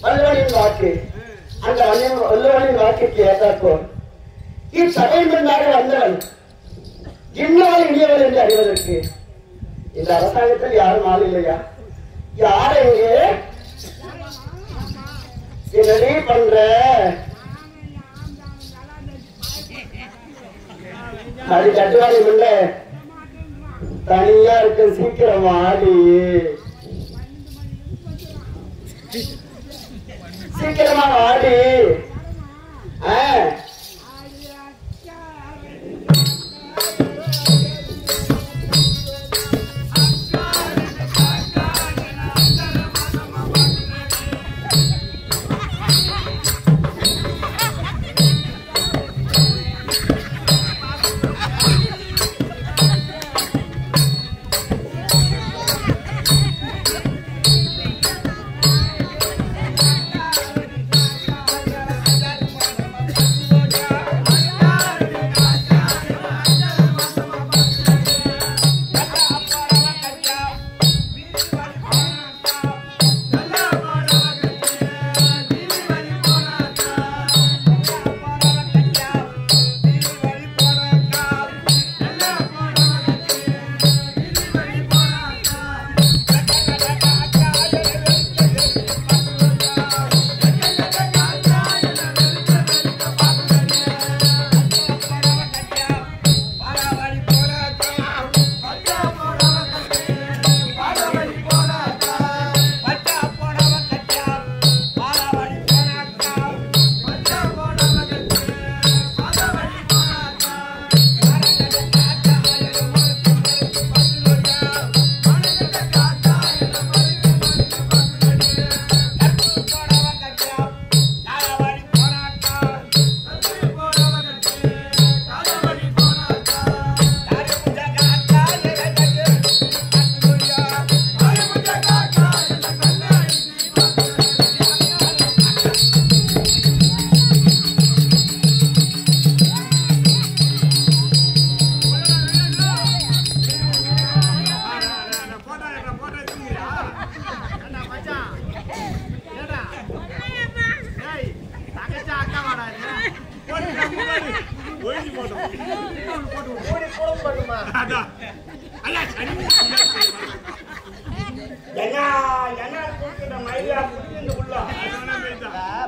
வல்லவனின் வாக்கு அந்த வல்லவனின் வாக்கிற்கு ஏற்றாற்போல் இச்சபையின் முன்னாக வந்தவன் இன்னவள் இனியவள் என்று அறிவதற்கு இந்த அரசாங்கத்தில் யாரும் ஆள் இல்லையா? யார இங்கே என்னடி பண்ற? அது கட்டுவாடி இல்ல, தனியா இருக்க, சீக்கிரம் ஆடி, சீக்கிரமா ஆடி.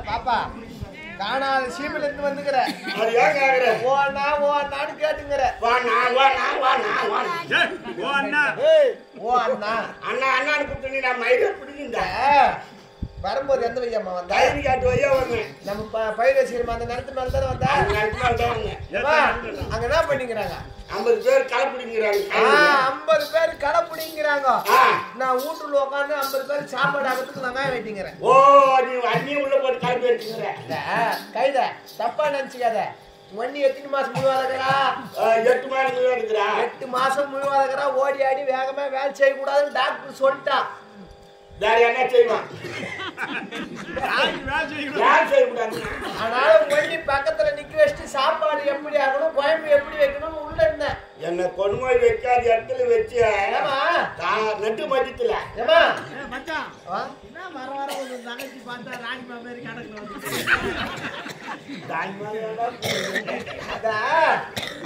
பாப்பா காணாத சீமையில இருந்து வந்துக்கிற கேட்டுங்கிற வரும்போது எந்த வையம்மா வந்தா நம்ம பயிரசீரமா அந்த நிலத்து மேல தானே வந்தா அங்க என்ன பண்ணிக்கிறாங்க 50 பேர் களை பிடிங்கிறாங்க 50 பேர் களை பிடிங்கிறாங்க நான் வீட்டுல உட்காந்து 50 பேர் சாப்பாடு ஆகிறதுக்கு வெங்காயம் வெட்டிங்கிறேன் ஓ நீ அண்ணி உள்ள போட்டு களை வெட்டிங்கிற கைத தப்பா நினைச்சுக்காத ஒண்ணி எத்தனை மாசம் முழுவாதக்கிறா 8 மாசம் முழுவாதுக்கிறா 8 மாசம் முழுவாதக்கிறா ஓடி ஆடி வேகமா வேலை செய்யக்கூடாதுன்னு டாக்டர் சொல்லிட்டா வேற என்ன செய்வான் ஆனாலும் ஒண்ணி பக்கத்துல நிக்க வச்சுட்டு சாப்பாடு எப்படி ஆகணும் குழம்பு எப்படி வைக்கணும் உள்ள இருந்தேன் என்ன கொன்மொழி வைக்காத இடத்துல வச்சு நட்டு மதித்துல தங்கச்சி பார்த்தா ராணிமா மாதிரி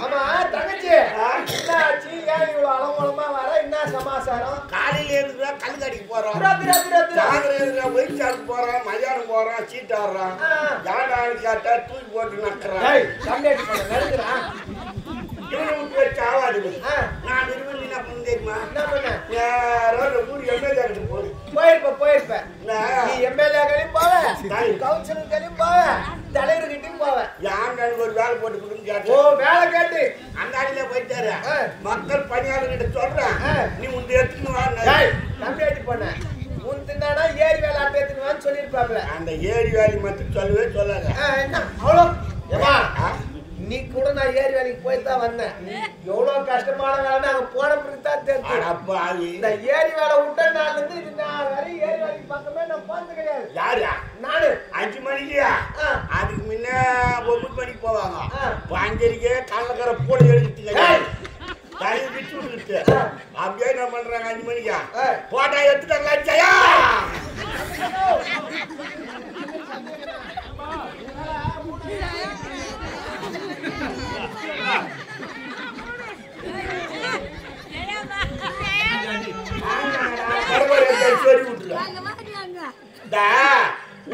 ஆமா தங்கச்சி என்னாச்சு ஏன் இவ்வளவு அலங்கோலமா வர என்ன சமாசாரம் காலையில இருந்து கல்லுக்கடிக்கு போறோம் ஒயிற்சாருக்கு போறோம் மதியானம் போறோம் சீட்டு ஆடுறோம் யாரும் கேட்டா தூக்கி போட்டு நட்டுறான் இவனுக்கு வச்சு ஆவாது நான் விரும்பி என்ன பண்ண தெரியுமா ஊர் எம்எல்ஏ கிட்ட போயிருப்பேன் நீ எம்எல்ஏக்களையும் போவேன் கவுன்சிலர்களையும் போவேன் தலைவர்கிட்டையும் போவேன் யாருக்கு ஒரு வேலை போட்டு கொடுன்னு கேட்டு வேலை கேட்டு அந்த அடியில போயிட்டாரு மக்கள் பணியாளர்கிட்ட சொல்றேன் நீ உண்டு எடுத்துன்னு நம்பி ஏற்றி போன முந்தினா ஏரி வேலை ஆட்டு எடுத்துன்னு சொல்லியிருப்பாப்ல அந்த ஏரி வேலை மட்டும் சொல்லவே சொல்லாங்க என்ன அவ்வளோ ஏமா நீ கூட நான் ஏரி வேலைக்கு போய் தான் வந்தேன் எவ்வளவு கஷ்டமான வேலைன்னு அங்க போன பிறகு தான் தெரியும் இந்த ஏரி வேலை விட்ட நாள்ல இருந்து இது நான் வேற ஏரி வேலைக்கு பக்கமே நான் போனது கிடையாது யாரு நானு 5 மணிக்கு அதுக்கு முன்ன 9 மணிக்கு போவாங்க 5:30 கள்ளக்கரை போட எடுத்துட்டு தலை விட்டு விட்டுட்டு அப்படியே என்ன பண்றாங்க 5 மணிக்கா போட்டா எடுத்துட்டாங்களா ஜயா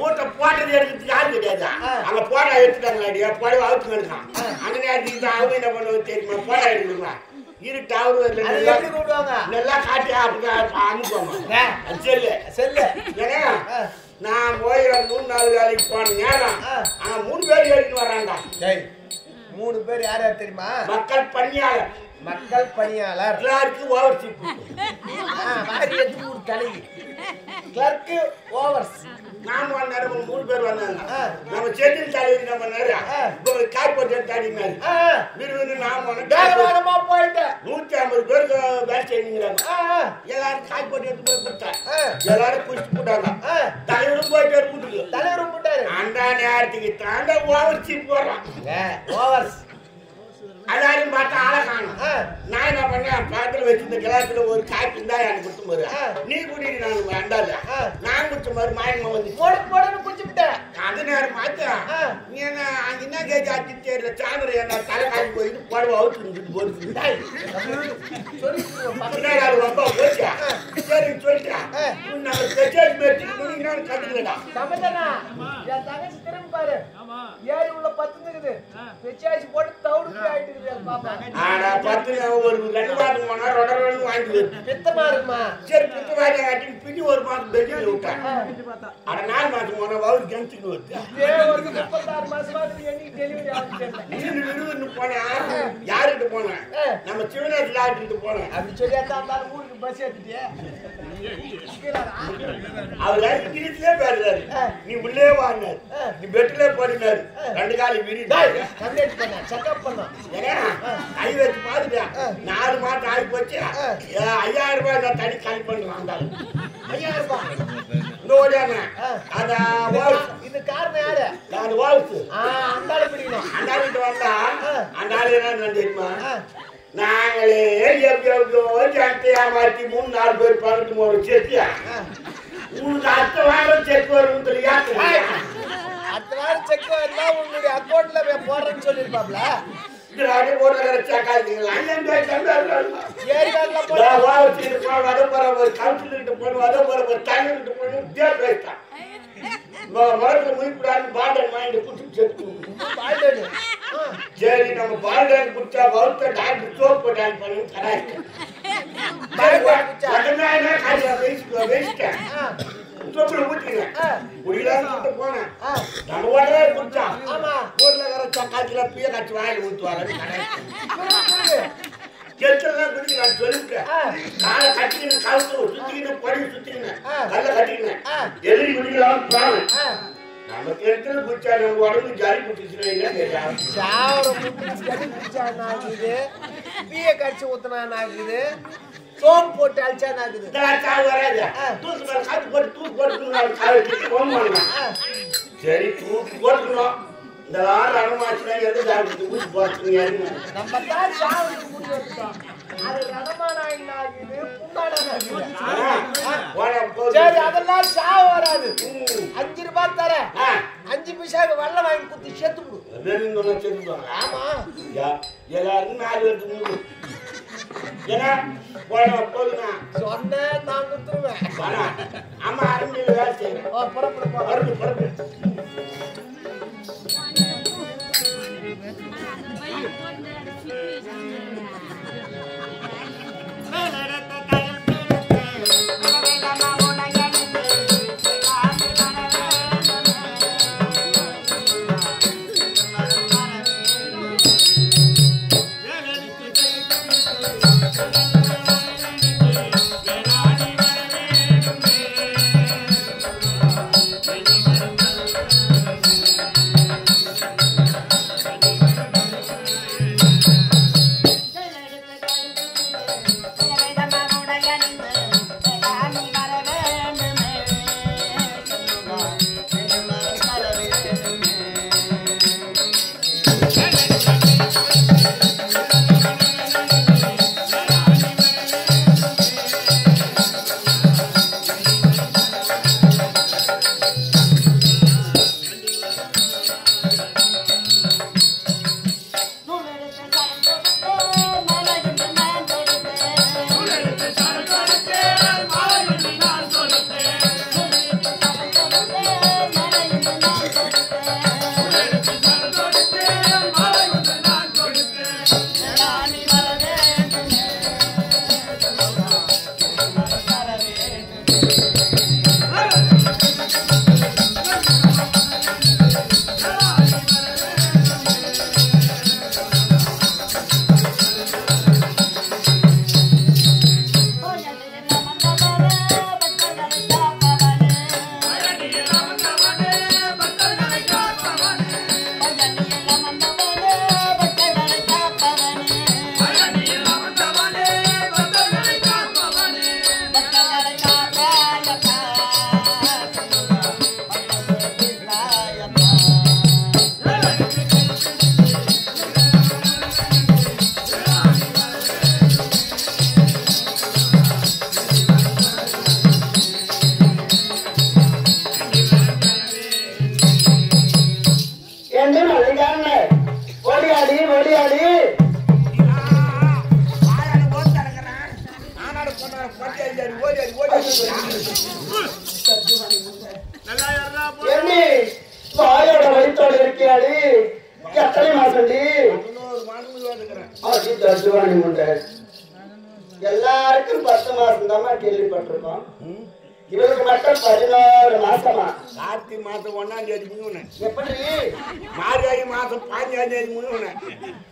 ஊட்ட போட்டது எடுக்கிறதுக்கு யாரு கிடையாது அங்க போடா எடுத்துட்டாங்களா போட அவுத்து எடுக்கான் அந்த நேரத்துக்கு அவங்க என்ன பண்ணுவது தெரியுமா போடா எடுக்கலாம் இருட்டு அவரு நல்லா காட்டி அப்படிதான் அனுப்புவாங்க செல்லு ஏன்னா நான் போய் 3-4 வேலைக்கு போன நேரம் 3 பேர் எடுத்து வர்றாங்க 3 பேர் யார் யார் தெரியுமா மக்கள் பணியாளர் கிளார்க்கு ஓவர்ஷிப் கிளர்க்கு ஓவர்ஸ் நான் வந்தாரு 3 பேர் வந்தாங்க நம்ம செட்டில் தலைவர் என்ன பண்ணாரு காய் போட்டு எடுத்தாடினாரு விருது நான் போயிட்டேன் 150 பேருக்கு வேலை செய்யுங்கிறாங்க எல்லாரும் காய் போட்டு எடுத்து போய் கொடுத்தாங்க எல்லாரும் குடிச்சு போட்டாங்க தலைவரும் போயிட்டாரு கூட்டுக்கு தலைவரும் போட்டாரு அந்த நேரத்துக்கு தாண்ட ஓவர்ஷிப் போடுறான் ஓவர்ஸ் எல்லாரும் பார்த்தா ஆளை காணும் நான் என்ன பண்ணேன் பக்கத்துல வச்சிருந்த கிளாஸ்ல ஒரு காய்ப்பு இருந்தா எனக்கு குடுத்து போரு நீ குடிட்டு நான் வேண்டால நான் குடிச்ச மாதிரி மாயமா வந்து போடன்னு குடிச்சுட்டேன் அது நேரம் மாத்தா நீ என்ன என்ன கேஜ் ஆச்சு தெரியல சாந்தர் என்ன தலை காய்ச்சி போயிட்டு போடுவா அவுத்து போட்டு ரொம்ப போச்சா சரி சொல்லிட்டேன் நம்ம ஸ்பெஷல் மேட்ச் நான் கத்துக்கிட்டா சமந்தனா என் தங்கச்சி திரும்ப பாரு ஏறி உள்ள பத்துக்குது பெச்சாச்சி போட்டு தவுடு ஆயிட்டு ஆனா 10 ஒரு 2 மாதம் போனா ரொடரோன்னு வாங்கி பித்தமா இருக்குமா சரி பித்தமாரி ஆட்டி பிடி ஒரு மாதம் பெஞ்சில் விட்டேன் அட 4 மாதம் போனா வவுறு கெஞ்சிட்டு வருது ஒரு 36 மாசமாவது என்னைக்கு டெலிவரி ஆகுது போனா யாருக்கிட்ட போனேன் நம்ம சிவநாத் டாக்டர்கிட்ட போனேன் அப்படி சொல்லியா ஊருக்கு பஸ் ஏத்திட்டியே அவர் கிரிச்சிலே பேசுறாரு நீ உள்ளே வாங்கினாரு நீ பெட்ல போடினாரு 2 காலி விரி கம்ப்ளீட் பண்ண செக்அப் பண்ண கை வச்சு பாத்துட்டேன் 4 மாதம் ஆகி போச்சு 5000 ரூபாய் நான் தனி காலி பண்ணுறான் 5000 ரூபாய் இது காரணம் யாரு நான் வாழ்த்து அந்த ஆளு பிடிக்கணும் அந்த ஆளுகிட்ட வந்தா அந்த ஆளு என்ன தெரியுமா நாங்களே எப்படியோ ஜனத்தையா மாற்றி 3-4 பேர் 13 செத்தியா உங்களுக்கு அடுத்த வாரம் செக் வரும் தெரியா அடுத்த வாரம் செக் வரல உங்களுடைய அக்கௌண்ட்ல போடுறேன்னு சொல்லிருப்பாப்ல சரி நம்ம பால்டன் குடிச்சா வவுத்த டாக்டர் சோப் போட்டான் பண்ணி கராய்க்கு போனேன் நம்ம உடனே குடிச்சான் ஊர்ல வேற காய்ச்சல பிய காய்ச்சி வாயில் ஊத்துவாங்க கெச்சலாம் குடிக்கிறான் சொல்லிட்டேன் காலை கட்டிக்கின்னு கவுத்து சுத்திக்கின்னு படி சுத்திக்கின்னு கல்ல கட்டிக்கினேன் எதிரி குடிக்கலாம் பிராணம் நம்ம கெட்டது குடிச்சா நம்ம உடம்பு ஜாலி குடிச்சுன்னா பிய கடிச்சு ஊத்துனாக்குது சோப்பு போட்டு அழிச்சாக்குது சரி தூக்கு போட்டுக்கணும் இந்த வாரம் அனுமாச்சுன்னா எது ஜாலிக்கு ஊசி போட்டுங்க நம்ம தான் சாவுக்கு முடி வச்சுட்டோம் அது ரணமானாகுது சரி அதெல்லாம் சாவு வராது 5 ரூபாய் தர 5 பைசாக்கு வெள்ளம் வாங்கி குத்தி செத்து விடு ஆமா எல்லாரும் 4 பேருக்கு ஏன்னா போதுங்க சொன்ன நான் குத்துருவேன் ஆமா அருமையில வேலை செய்யணும் புறப்படு Thank you. ஒளியாடி எண்ணி வாயோட வயிற்றோடு இருக்கியாடி எத்தனை மாசண்டி தர்ஜுவாணி முண்டை எல்லாருக்கும் 10 மாசம் தான் கேள்விப்பட்டிருக்கோம் இவருக்கு மட்டும் 16 மாசமா கார்த்திகை மாசம் 1ஆம் தேதி முன்னுன எப்படி மார்கழி மாசம் 15ஆம் தேதி முன்னுன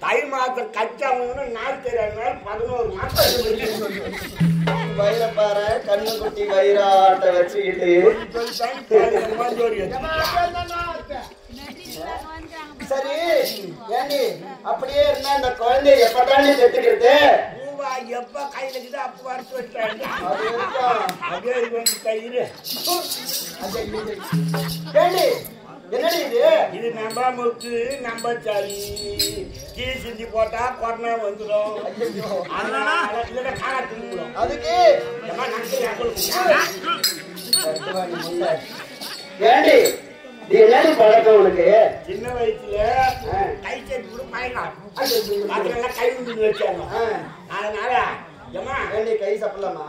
தை மாசம் கச்சா முன்னுன நாள் தெரியாதனால 11 மாசம் வயிறப்பாறை கண்ணு குட்டி வயிறாட்ட வச்சுக்கிட்டு சரி ஏண்டி அப்படியே இருந்தா இந்த குழந்தை எப்பதானே பெற்றுக்கிறது எப்ப கையில இருக்குது அப்ப வறுத்து வச்சாங்க அதே வந்து கயிறு என்னடி இது நம்ம முக்கு நம்ம சரி கீ செஞ்சு போட்டா கொரோனா வந்துடும் அதுக்கு ஏண்டி என்னடி பழக்கம் உனக்கு சின்ன வயசுல கை செஞ்சு கூட பயணம் கை விட்டு வச்சாங்க அதனால கை சாப்பிடலாமா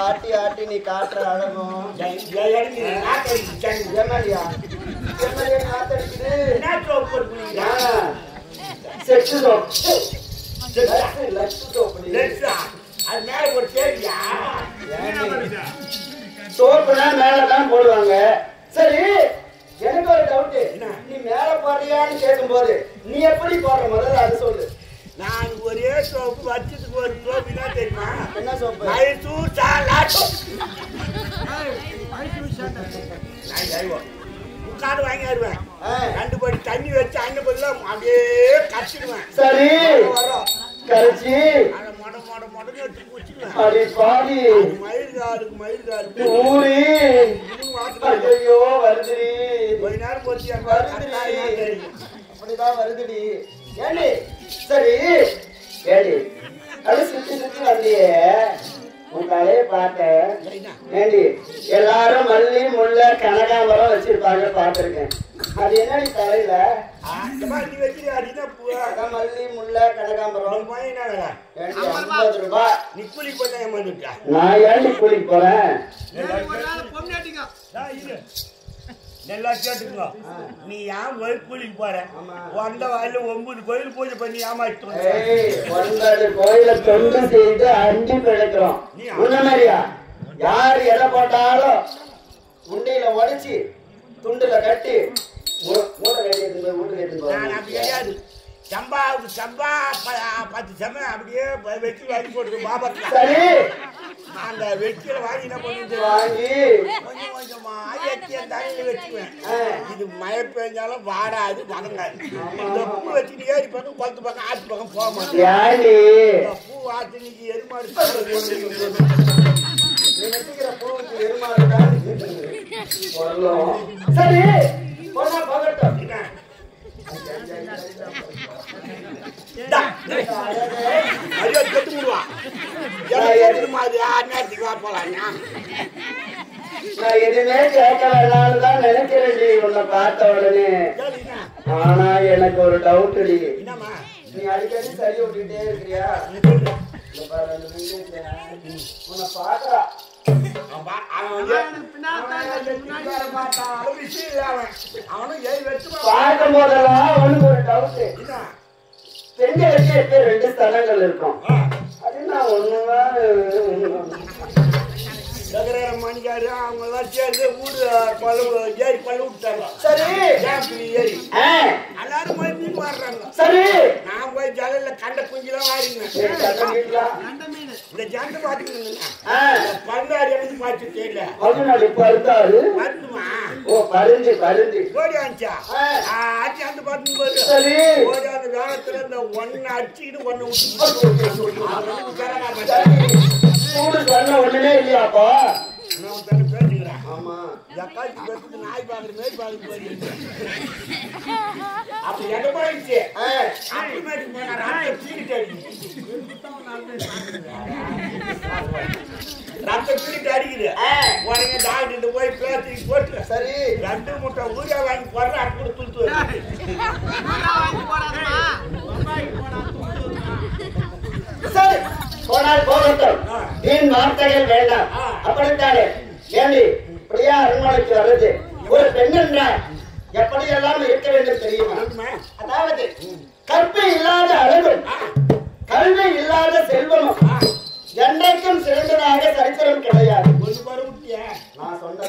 ஆட்டி ஆட்டி நீ காட்டுற அழகும் சோப்புனா மேலதான் போடுவாங்க. சரி எனக்கு ஒரு டவுட், நீ மேல போறியான்னு கேட்கும் போது நீ எப்படி போடுற முதல்ல அது சொல்லு. நான் ஒரே சோப்பு வச்சதுக்கு ஒரு சோப்பு தான் தெரியுமா? என்ன சோப்பு? மைசூர் சாலாட். உட்காந்து வாங்கி வருவேன், 2 படி தண்ணி வச்சு அங்க பதில அப்படியே கச்சிடுவேன். சரி கரைச்சி மொட மொட மொடன்னு எடுத்து குடிச்சுடுவேன். அடி பாடி மயிர்காருக்கு ஊரி ஐயோ வருதுடி, கொஞ்ச நேரம் போச்சு அப்படிதான் வருதுடி. ஏண்டி சரி ஏண்டி அது சுத்தி சுத்தி வந்தியே, உன் தலையை பார்த்தேன். ஏண்டி எல்லாரும் மல்லி முல்லை கனகாம்பரம் வச்சிருப்பாங்க பார்த்திருக்கேன், அது என்னடி தலையில? மல்லி முல்லை கனகாம்பரம் 50 ரூபாய். நான் ஏண்டி கூலிக்கு போறேன்? நல்லா கேட்டுக்கோ, நீ ஏன் கோயிலுக்கு போற? வந்த வாயில 9 கோயில் பூஜை பண்ணி ஏமாற்று. 9 கோயில தொண்டு செய்து அஞ்சு பிழைக்கிறோம். உன்ன மாதிரியா யாரு எதை போட்டாலும் உண்டையில உடைச்சி துண்டுல கட்டி மூட்டை கட்டி வீட்டுக்கு எடுத்து கிடையாது. சம்பாவுக்கு சம்பா 10 செம்ம அப்படியே வெட்டி வாங்கி போட்டு பாபத்துல. சரி அந்த வெட்டியில வாங்கி என்ன பண்ணுது, வாங்கி கொஞ்சம் கொஞ்சமா தண்ணியில வச்சுக்குவேன். இது மழை பெஞ்சாலும் வாடாது வதங்காது. இந்த பூ வச்சுட்டு ஏறி பக்கம் குளத்து பக்கம் ஆற்று பக்கம் போக மாட்டேன். பூ ஆற்றினிக்கு எருமாடு பூவுக்கு எருமாடு தான். சரி போனா போகட்டும். நான் எதுவுமே கேட்க வேணாம்னுதான் நினைக்கிறேன் உன்னை பார்த்த உடனே. ஆனா எனக்கு ஒரு டவுட், நீ அடிக்கடி சரி விட்டுட்டே இருக்கிறியா? உன்னை பாக்குறா பார்க்கும் போதெல்லாம் அவனுக்கு ஒரு டவுட், பெண்களுக்கு 2 ஸ்தலங்கள் இருக்கும். அது நான் ஒண்ணுதான் மணிக்காரு அவங்க எல்லாம் சேர்ந்து ஊரு ஏரி பழு விட்டாங்க. சரி ஏரி எல்லாரும் போய் மீன் வாடுறாங்க. சரி நான் போய் ஜலையில கண்ட குஞ்செல்லாம் வாடினேன். இந்த ஜண்டு பாத்துக்கீங்கன்னா பந்தாரு எனக்கு பாத்து தெரியல. வருமா? ஓ பருந்தி பருந்தி ஓடி ஆச்சா ஆச்சு அந்த பாத்து போது ஓடி அந்த வேகத்துல இந்த ஒன்னு அடிச்சுக்கிட்டு ஒன்னு ஒண்ணுமே இல்லையாப்பா? பேசுகிறேன். ஆமா நாய் பாக்குற மாரி பாக்குற போய் அப்படி இடமாயிடுச்சு. அப்புறமேட்டுக்கு போனா ரத்தம் பிடிட்டு அடிக்குது உடனே டாக்டர் போய் பேசி போட்டு சரி 2 மூட்டை ஊரியா வாங்கி போடுற அப்படி துளுத்து சரி போனால் போகட்டும் வீண் வார்த்தைகள் வேண்டாம் அப்படித்தானே ஏண்டி பிரியா அரண்மனைக்கு வருது ஒரு பெண் என்றால் எப்படியெல்லாம் இருக்க வேண்டும் தெரியுமா அதாவது கற்பு இல்லாத அழகும் கல்வி இல்லாத செல்வமும் என்றைக்கும் சிறந்ததாக சரித்திரம் கிடையாது நான் சொன்ன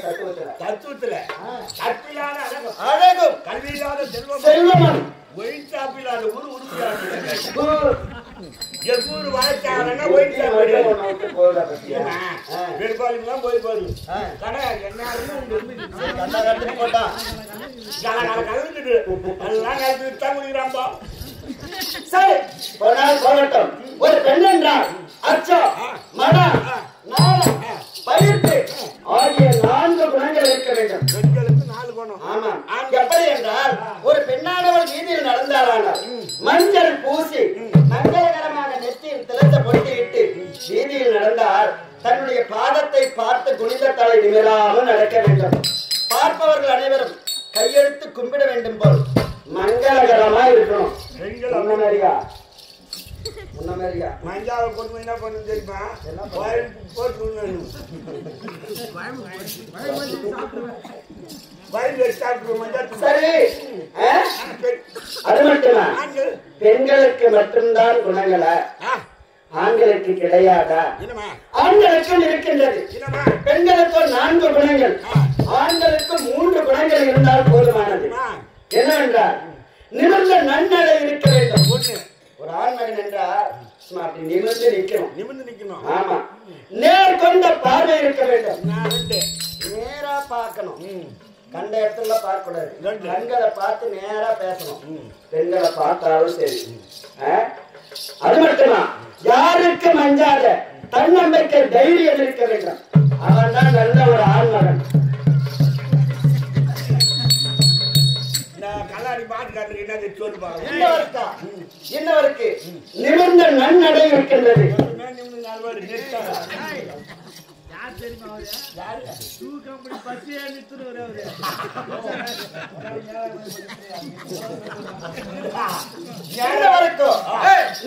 தத்துவத்துல கற்பில்லாத அழகும் கல்வி இல்லாத செல்வமும் ஒயின் சாப்பில்லாத ஊர் உறுதியாக எவ்வூர் வாழ்ச்சாங்கன்னா ஒயின் சாப்பிடு பெரும்பாலும் போய் போகுது கடை என்ன போட்டான் கலந்துட்டு எல்லாம் கலந்து தான் குடிக்கிறான்பா சரி போனால் போகட்டும் ஒரு பெண் என்றால் அச்சம் மனம் நாணம் பயிர்ப்பு ஆகிய 4 குணங்கள் இருக்க வேண்டும் பெண்களுக்கு 4 குணம் ஆமா எப்படி என்றால் ஒரு பெண்ணானவள் வீதியில் நடந்தாளானால் மஞ்சள் பூசி மங்களகரமாக நெற்றியில் திலத்த பொட்டியிட்டு வீதியில் நடந்தால் தன்னுடைய பாதத்தை பார்த்து குனிந்த தலை நிமிராமல் நடக்க வேண்டும் பார்ப்பவர்கள் அனைவரும் கையெடுத்து கும்பிட வேண்டும் போல் மங்களகரமா இருக்கணும் முன்னமரியா மஞ்சாவை கொண்டு என்ன பண்ணு தெரியுமா போட்டு சரி அது மட்டுமா பெண்களுக்கு மட்டும்தான் குணங்களா ஆண்களுக்கு கிடையாதா ஆண்களுக்கும் இருக்கின்றது பெண்களுக்கு 4 குணங்கள் ஆண்களுக்கு 3 குணங்கள் இருந்தால் போதுமானது என்னவென்றால் நிமிர்ந்த நன்னடை இருக்க வேண்டும் ஒரு ஆண்மகன் என்றால் அப்படி நிமிர்ந்து நிக்கணும் ஆமா நேர் கொண்ட பார்வை இருக்க வேண்டும் நேரா பார்க்கணும் கண்ட இடத்துல பார்க்க கூடாது கண்களை பார்த்து நேரா பேசணும் பெண்களை பார்த்தாலும் சரி அது மட்டுமா யாருக்கும் அஞ்சாத தன்னம்பிக்கை தைரியம் இருக்க வேண்டும் அவன் தான் நல்ல ஒரு ஆண்மகன் இன்னவருக்கு நிமிர்ந்த நன்னடை இருக்கின்றது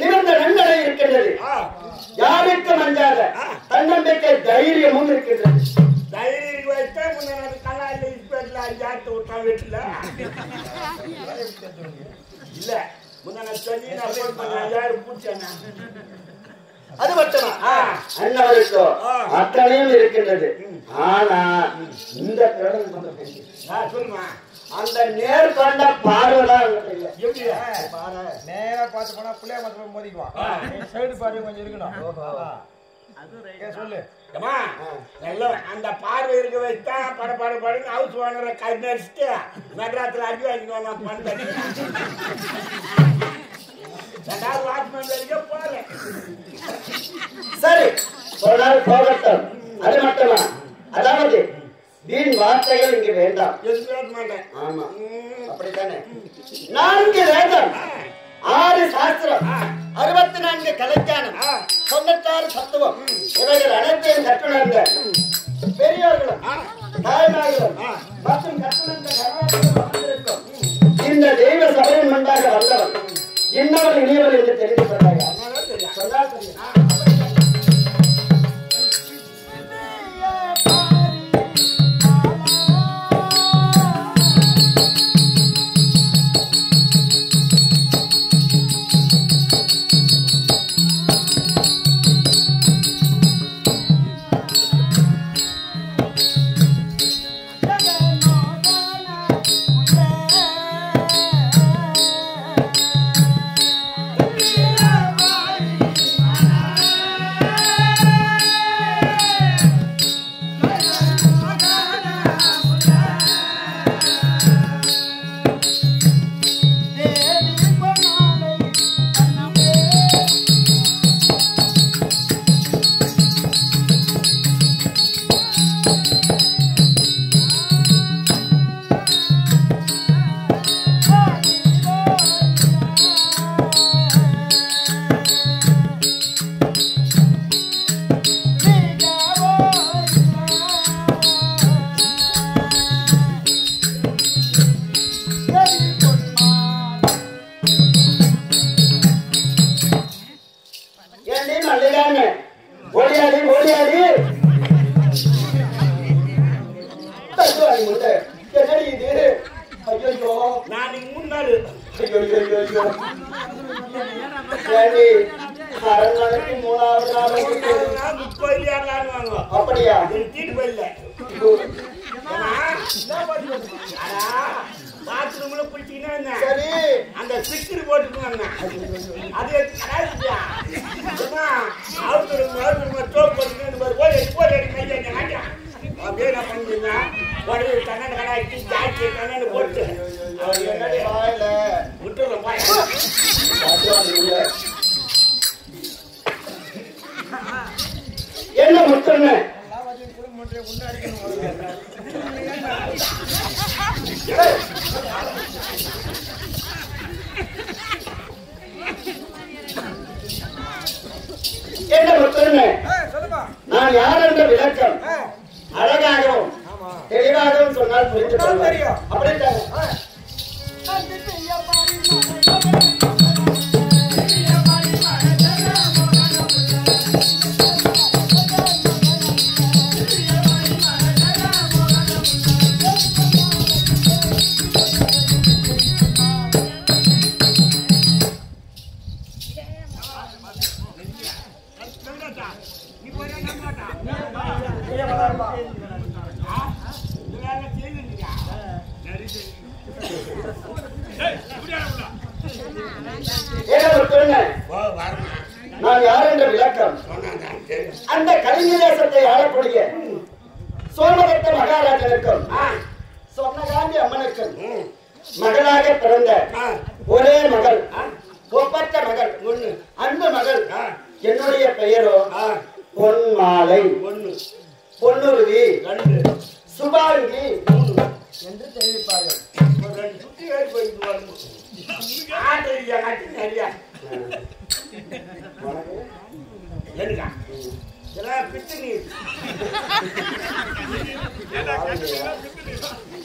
நிமிர்ந்த நன்னடை இருக்கின்றது யாருக்கும் அஞ்சாத தன்னம்பிக்கை தைரியமும் இருக்கின்றது தைரியம் வைத்தா முன்னாடி கலாயில இஸ்பேட்ல 5 விட்டா வீட்டுல இல்ல முன்னாடி சொல்லி நான் போய் 5000 பூச்சேன்னா அது மட்டுமா அண்ணவருக்கோ அத்தனையும் இருக்கின்றது ஆனா இந்த சொல்லுமா அந்த நேர் கொண்ட பார்வைதான் நேரா பார்த்து போனா பிள்ளைய பார்த்து போய் மோதிக்குவான் சைடு பார்வை கொஞ்சம் இருக்கணும் சொல்லு அந்த பார்வை இருக்க வச்சா படன்னு ஹவுஸ் ஓனரை கை நடிச்சுட்டு மெட்ராஸ்ல அடி வாங்கிக்குவாங்க பண்ணி வாட்ச்மேன் வரைக்கும் போறேன் சரி போனால் போகட்டும் அது மட்டுமா அதாவது வீண் வார்த்தைகள் இங்கு வேண்டாம் ஆமா அப்படித்தானே 4 வேதம் 6 சாஸ்திரம் 64 கலைஞானம் 96 தத்துவம் இவைகள் அனைத்தையும் கற்றுணர்ந்த பெரியோர்களும் தாய்மார்களும் மற்றும் கற்றுணர்ந்த இந்த தெய்வ சபையின் முன்பாக வந்தவர் இன்னவர் இனியவர் என்று தெரிந்து கொண்டார்கள் கல்லுவாணி முட்டை என்னடி இது? ஐயோ நான் 3 நாள் ஏண்டி அரண்மனைக்கு 3வது நாள் முக்கோயில் ஏறலான்னு வாங்க. அப்படியா? தீட்டு போயில்ல பாத்ரூம்ல குளிச்சிங்கன்னா சரி அந்த ஸ்டிக்கர் போட்டுக்குவாங்க. அது சோப் போட்டு அப்படியே என்ன பண்ணுவீங்க? உடனே கண்ணன் கடாய்ச்சி ஜாக்கி கண்ணன் போட்டு விட்டுறோம். என்ன முத்தண்ண என்ன முத்தண்ண நான் யார் என்ற விளக்கம் அழகாகவும் தெளிவாகவும் சொன்னால் புரிந்து கொள்வார். அப்படித்தான் நான் யார் என்ற விளக்கம் அந்த கலிங்கதேசத்தை ஆளக்கூடிய சோமதத்த மகாராஜனுக்கும் சொர்ணகாந்தி அம்மனுக்கும் மகளாக பிறந்த ஒரே மகள், ஒப்பற்ற மகள், அன்பு மகள். என்னுடைய பெயரோ பொன்மாலை, பொன்னுருவி, சுபாங்கி என்று தெரிவிப்பார்கள்.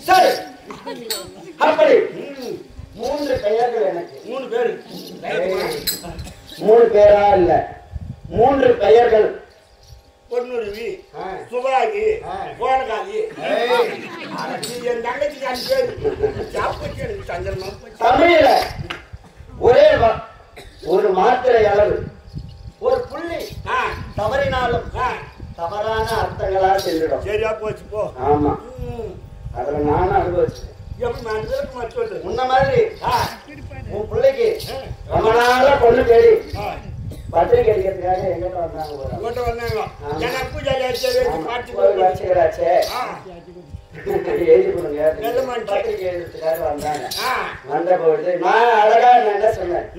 சரி, அப்படி 3 பெயர்கள் எனக்கு. 3 பேர் 3 பேரா இல்ல, 3 பெயர்கள். பொன்னுருவி, சுபாகி, கோணகாலி. என் தங்கச்சி 5 பேர். எனக்கு சஞ்சலமா தமிழ்ல ஒரே ஒரு மாத்திரை அளவு ஒரு புள்ளி தவறினாலும் தவறான அர்த்தங்களா சென்றிடும். சரியா போச்சு போ. ஆமா, அதுல நானும் அனுபவிச்சேன். முன்ன மாதிரி உன் பிள்ளைக்கு ரொம்ப நாளா பொண்ணு தேடி பத்திரிக்கை அடிக்கிறதுக்காக எங்கிட்ட வந்தாங்க. எழுதி கொடுங்க பத்திரிக்கை எழுதுறதுக்காக வந்தாங்க. வந்த பொழுது நான் அழகா என்ன சொன்னேன்,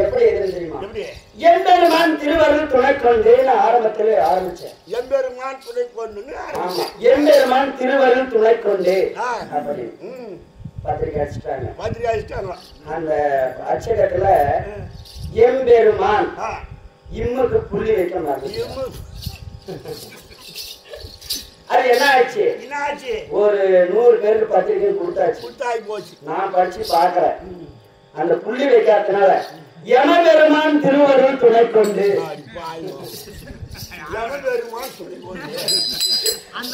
எப்படி எதுன்னு தெரியுமா? எம்பெருமான் திருவருள் துணை கொண்டேன்னு ஆரம்பத்திலே ஆரம்பிச்சேன். எம்பெருமான் துணை கொண்டு. ஆமா, எம்பெருமான் திருவருள் துணை கொண்டே அப்படி பத்திரிக்கை அடிச்சுட்டாங்க. பத்திரிக்கை அடிச்சுட்டாங்க. அந்த அச்சகத்துல எம்பெருமான் இம்முக்கு புள்ளி வைக்க மாட்டேன். அது என்ன ஆச்சு? ஒரு 100 பேருக்கு பத்திரிக்கை கொடுத்தாச்சு. நான் படிச்சு பாக்குறேன். அந்த புள்ளி வைக்காதனால யமபெருமான் திருவருள் துணை கொண்டு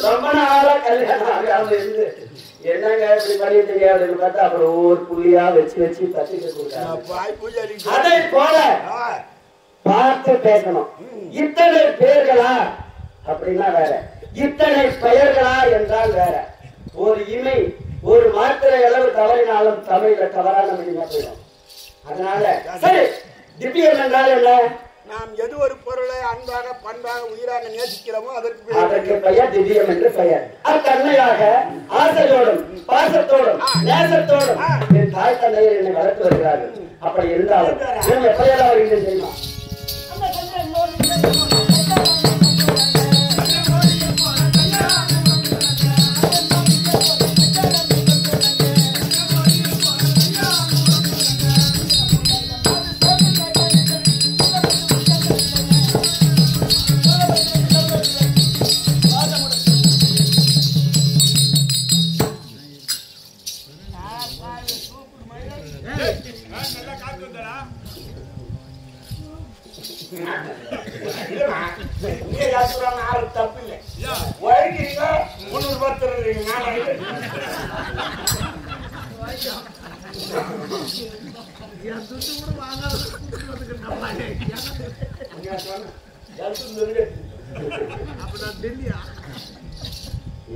ரொம்ப நாளா கல்யாணம் ஆகாம இருந்து என்னங்க இப்படி பண்ணி தெரியாதுன்னு பார்த்தா அப்புறம் ஒவ்வொரு புள்ளியா வச்சு பத்திரிக்கை கொடுத்தாங்க. அதை போல பார்த்து பேசணும். இத்தனை பேர்களா அப்படின்னா வேற, இத்தனை பெயர்களா என்றால் வேற. ஒரு இமை ஒரு மாத்திரை அளவு தவறினாலும் தமிழ்ல தவறான மீனிங்கா போயிடும். அதனால சரி, திவ்யம் என்றால் என்ன? நாம் எது ஒரு பொருளை அன்பாக பண்பாக உயிராக நேசிக்கிறோமோ அதற்கு பெயர் திவ்யம் என்று பெயர். அத்தன்மையாக ஆசையோடும் பாசத்தோடும் நேசத்தோடும் என் தாய் தந்தையர் என்னை வளர்த்து வருகிறார்கள். அப்படி இருந்தாலும் எப்படியெல்லாம் வருகிறேன் தெரியுமா? தப்பு இல்லை. பண்றீங்க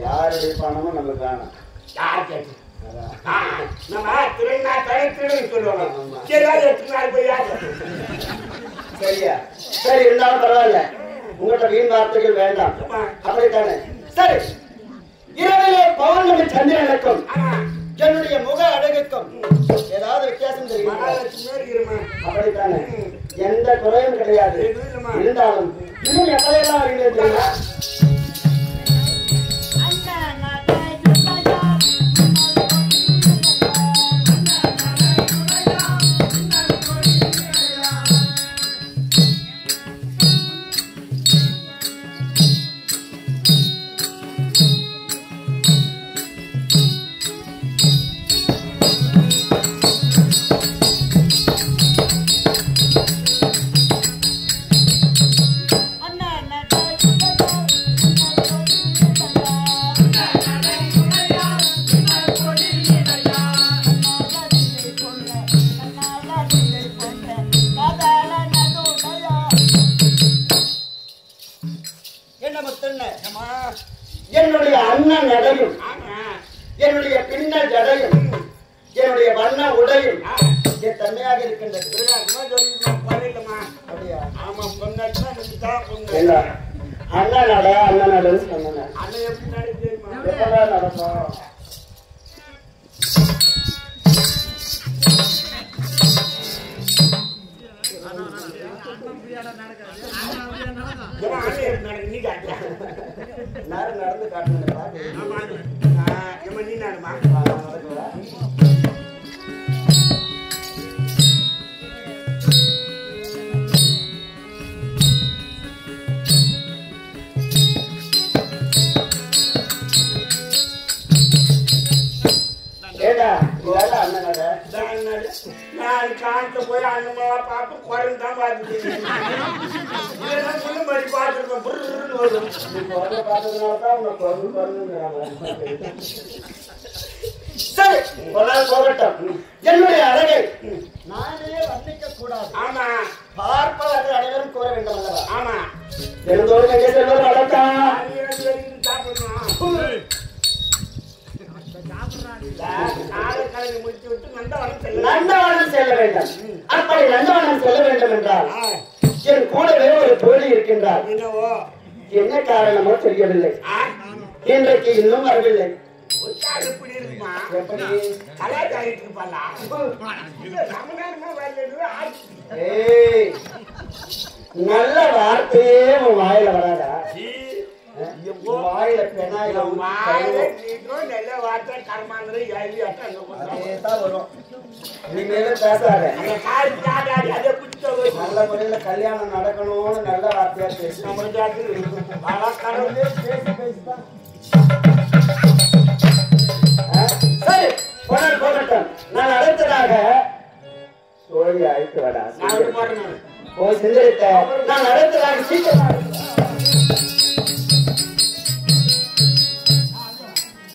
யாருடைய பணமும் நமக்கு வேணாம். யார் கேட்டு நம்ம திருநா திருன்னு சொல்லுவாங்க. சரி எடுத்துனாரு போய் யாரு சரியா? சரி, இருந்தாலும் பரவாயில்ல, உங்கள்கிட்ட வீண் வார்த்தைகள் வேண்டாம். அப்படித்தானே? சரி, இரவிலே பௌர்ணமி சந்திரனுக்கும் என்னுடைய முக அழகுக்கும் ஏதாவது வித்தியாசம் தெரியுமா? அப்படித்தானே? எந்த குறையும் கிடையாது. இருந்தாலும் இன்னும் எப்படியெல்லாம் அறிந்தது தெரியுமா? என்னுடைய அண்ணன் நடையும் என்னுடைய பின்ன ஜடையும் என்னுடைய வண்ண உடையும் என் தன்மையாக இருக்கின்றது. அண்ணன் நட அண்ணன் நடுன்னு சொன்ன நடக்கும். நடந்து காட்டுங்க. நான் காட்டுல போய் அண்ணங்களா பார்த்து குறைந்து தான் பார்த்துட்டு சரி, போகட்டும். என்னுடைய அழகை நானே வர்ணிக்க கூடாது. ஆமா, பார்ப்பவர்கள் அனைவரும் கூற வேண்டும் அல்லவா? ஆமா, எழுந்தோடு எங்கே செல்வது வழக்கம். நந்தவனம் செல்ல வேண்டும். அப்படி நந்தவனம் செல்ல வேண்டும் என்றால் என் கூடவே ஒரு தோழி இருக்கின்றார். என்ன காரணமோ தெரியவில்லை, இன்றைக்கு இன்னும் வரவில்லை. நல்ல வார்த்தையே உன் வாயில வராதா? வாயில பெனாயில நல்ல வார்த்தை கர்மாந்திர வரும். இனிமேல பேசாத. நல்ல முறையில கல்யாணம் நடக்கணும்னு நல்ல வார்த்தையா பேசு. சரி, போகட்டும். நான் அடுத்ததாக தோழி அழைத்து வரா. போய் சிந்தரித்த நான் அடுத்ததாக சீக்கிரம்